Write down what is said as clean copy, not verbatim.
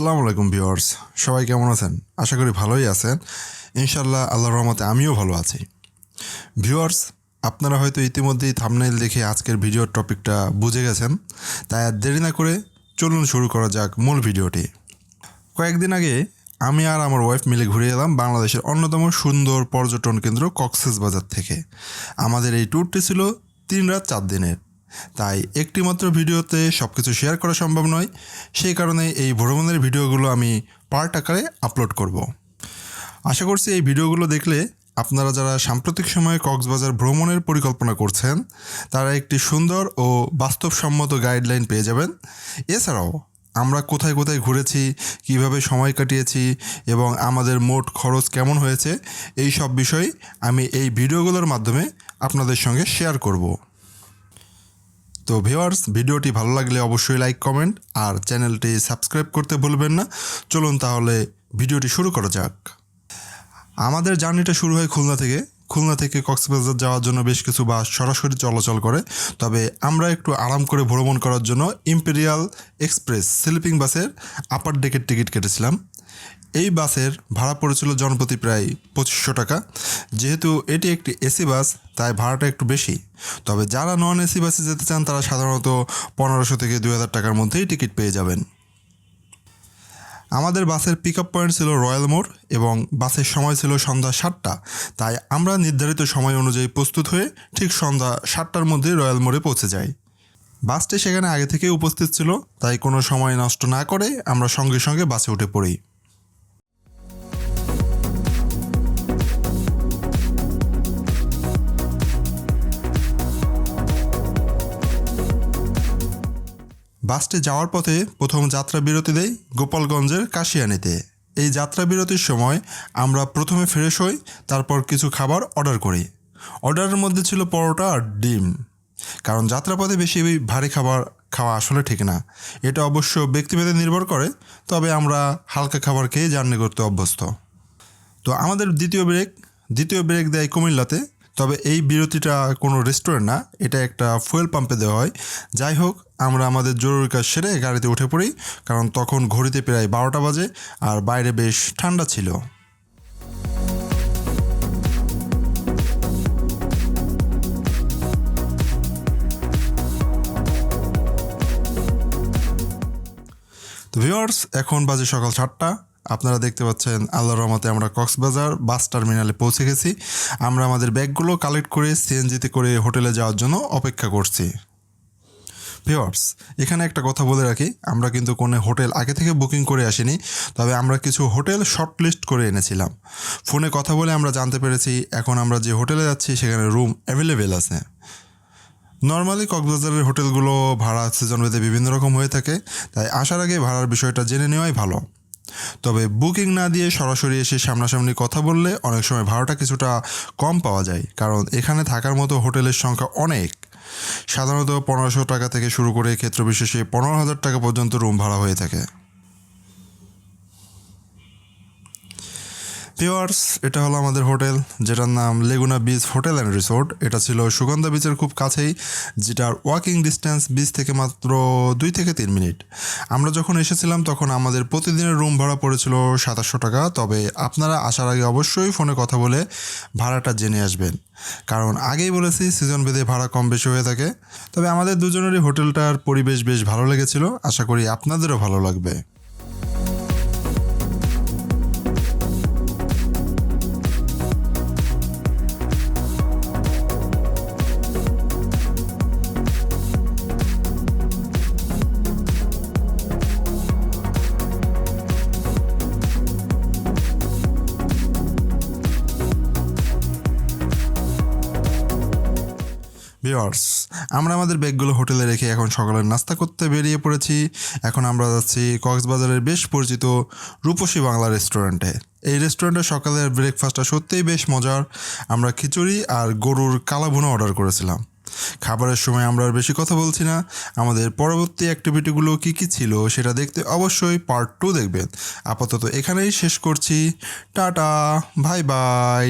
আসসালামু আলাইকুম ভিউয়ার্স, সবাই কেমন আছেন? আশা করি ভালোই আছেন। ইনশাল্লাহ আল্লাহর রহমতে আমিও ভালো আছি। ভিউয়ার্স, আপনারা হয়তো ইতিমধ্যেই থাম্বনেইল দেখে আজকের ভিডিওর টপিকটা বুঝে গেছেন, তাই আর দেরি না করে চলুন শুরু করা যাক মূল ভিডিওটি। কয়েকদিন আগে আমি আর আমার ওয়াইফ মিলে ঘুরে এলাম বাংলাদেশের অন্যতম সুন্দর পর্যটন কেন্দ্র কক্সবাজার থেকে। আমাদের এই ট্যুরটি ছিল 3 রাত 4 দিনের, তাই একটিমাত্র ভিডিওতে সব কিছু শেয়ার করা সম্ভব নয়। সেই কারণে এই ভ্রমণের ভিডিওগুলো আমি পার্ট আকারে আপলোড করব। আশা করছি এই ভিডিওগুলো দেখলে আপনারা যারা সাম্প্রতিক সময়ে কক্সবাজার ভ্রমণের পরিকল্পনা করছেন তারা একটি সুন্দর ও বাস্তবসম্মত গাইডলাইন পেয়ে যাবেন। এছাড়াও আমরা কোথায় কোথায় ঘুরেছি, কিভাবে সময় কাটিয়েছি এবং আমাদের মোট খরচ কেমন হয়েছে, এই সব বিষয় আমি এই ভিডিওগুলোর মাধ্যমে আপনাদের সঙ্গে শেয়ার করব। তো ভিউয়ার্স, ভিডিওটি ভালো লাগলে অবশ্যই লাইক, কমেন্ট আর চ্যানেলটি সাবস্ক্রাইব করতে ভুলবেন না। চলুন তাহলে ভিডিওটি শুরু করা যাক। আমাদের জার্নিটা শুরু হয় খুলনা থেকে কক্সবাজার যাওয়ার জন্য বেশ কিছু বাস সরাসরি চলাচল করে, তবে আমরা একটু আরাম করে ভ্রমণ করার জন্য ইম্পেরিয়াল এক্সপ্রেস স্লিপিং বাসের আপার ডেকের টিকিট কেটেছিলাম। এই বাসের ভাড়া পড়েছিল জনপ্রতি প্রায় 2500 টাকা। যেহেতু এটি একটি এসি বাস তাই ভাড়াটা একটু বেশি, তবে যারা নন এসি বাসে যেতে চান তারা সাধারণত 1500 থেকে 2000 টাকার মধ্যেই টিকিট পেয়ে যাবেন। আমাদের বাসের পিক আপ পয়েন্ট ছিল রয়্যাল মোড় এবং বাসের সময় ছিল সন্ধ্যা 7টা, তাই আমরা নির্ধারিত সময় অনুযায়ী প্রস্তুত হয়ে ঠিক সন্ধ্যা 7টার মধ্যেই রয়্যাল মোড়ে পৌঁছে যাই। বাসটি সেখানে আগে থেকে উপস্থিত ছিল, তাই কোনো সময় নষ্ট না করে আমরা সঙ্গে সঙ্গে বাসে উঠে পড়ি। বাসটি যাওয়ার পথে প্রথম যাত্রা বিরতি দেয় গোপালগঞ্জের কাশিয়ানীতে। এই যাত্রা বিরতির সময় আমরা প্রথমে ফ্রেশ হই, তারপর কিছু খাবার অর্ডার করি। অর্ডারের মধ্যে ছিল পরোটা আর ডিম, কারণ যাত্রাপথে বেশি ভারী খাবার খাওয়া আসলে ঠিক না। এটা অবশ্য ব্যক্তিভেদে নির্ভর করে, তবে আমরা হালকা খাবার খেয়ে জার্নি করতে অভ্যস্ত। তো আমাদের দ্বিতীয় ব্রেক দেয় কুমিল্লাতে, তবে এই বিরতিটা কোনো রেস্টুরেন্ট না, এটা একটা ফুয়েল পাম্পে দেওয়া হয়। যাই হোক, আমরা আমাদের জরুরি কাজ সেরে গাড়িতে উঠে পড়ি, কারণ তখন ঘড়িতে প্রায় 12টা বাজে আর বাইরে বেশ ঠান্ডা ছিল। তো ভিউয়ার্স, এখন বাজে সকাল 7টা। আপনারা দেখতে পাচ্ছেন আল্লাহর রহমতে আমরা কক্সবাজার বাস টার্মিনালে পৌঁছে গেছি। আমরা আমাদের ব্যাগগুলো কালেক্ট করে সিএনজিতে করে হোটেলে যাওয়ার জন্য অপেক্ষা করছি। ভিউয়ার্স, এখানে একটা কথা বলে রাখি, আমরা কিন্তু কোনো হোটেল আগে থেকে বুকিং করে আসিনি, তবে আমরা কিছু হোটেল শর্ট লিস্ট করে এনেছিলাম। ফোনে কথা বলে আমরা জানতে পেরেছি এখন আমরা যে হোটেলে যাচ্ছি সেখানে রুম অ্যাভেলেবেল আছে। নর্মালি কক্সবাজারের হোটেলগুলো ভাড়া সিজন ভেদে বিভিন্ন রকম হয়ে থাকে, তাই আসার আগে ভাড়ার বিষয়টা জেনে নেওয়াই ভালো। তবে বুকিং না দিয়ে সরাসরি এসে সামনাসামনি কথা বললে অনেক সময় ভাড়াটা কিছুটা কম পাওয়া যায়, কারণ এখানে থাকার মতো হোটেলের সংখ্যা অনেক। সাধারণত 1500 টাকা থেকে শুরু করে ক্ষেত্রবিশেষে 15,000 টাকা পর্যন্ত রুম ভাড়া হয়ে থাকে। ভিউয়ার্স, এটা হলো আমাদের হোটেল, যেটার নাম লেগুনা বিচ হোটেল অ্যান্ড রিসোর্ট। এটা ছিল সুগন্ধা বিচের খুব কাছেই, যেটার ওয়াকিং ডিস্টেন্স বিচ থেকে মাত্র 2 থেকে 3 মিনিট। আমরা যখন এসেছিলাম তখন আমাদের প্রতিদিনের রুম ভাড়া পড়েছিল 2700 টাকা, তবে আপনারা আসার আগে অবশ্যই ফোনে কথা বলে ভাড়াটা জেনে আসবেন, কারণ আগেই বলেছি সিজন ভেদে ভাড়া কম বেশি হয়ে থাকে। তবে আমাদের দুজনেরই হোটেলটার পরিবেশ বেশ ভালো লেগেছিল, আশা করি আপনাদেরও ভালো লাগবে। ভিউয়ার্স, আমরা আমাদের ব্যাগগুলো হোটেলে রেখে এখন সকালের নাস্তা করতে বেরিয়ে পড়েছি। এখন আমরা যাচ্ছি কক্সবাজারের বেশ পরিচিত রূপসী বাংলা রেস্টুরেন্টে। এই রেস্টুরেন্টের সকালের ব্রেকফাস্টটা সত্যিই বেশ মজার। আমরা খিচুড়ি আর গরুর কালাভুনা অর্ডার করেছিলাম। খাবারের সময় আমরা আর বেশি কথা বলছি না, আমাদের পরবর্তী অ্যাক্টিভিটিগুলো কী কী ছিল সেটা দেখতে অবশ্যই পার্ট 2 দেখবেন। আপাতত এখানেই শেষ করছি। Tata, bye bye.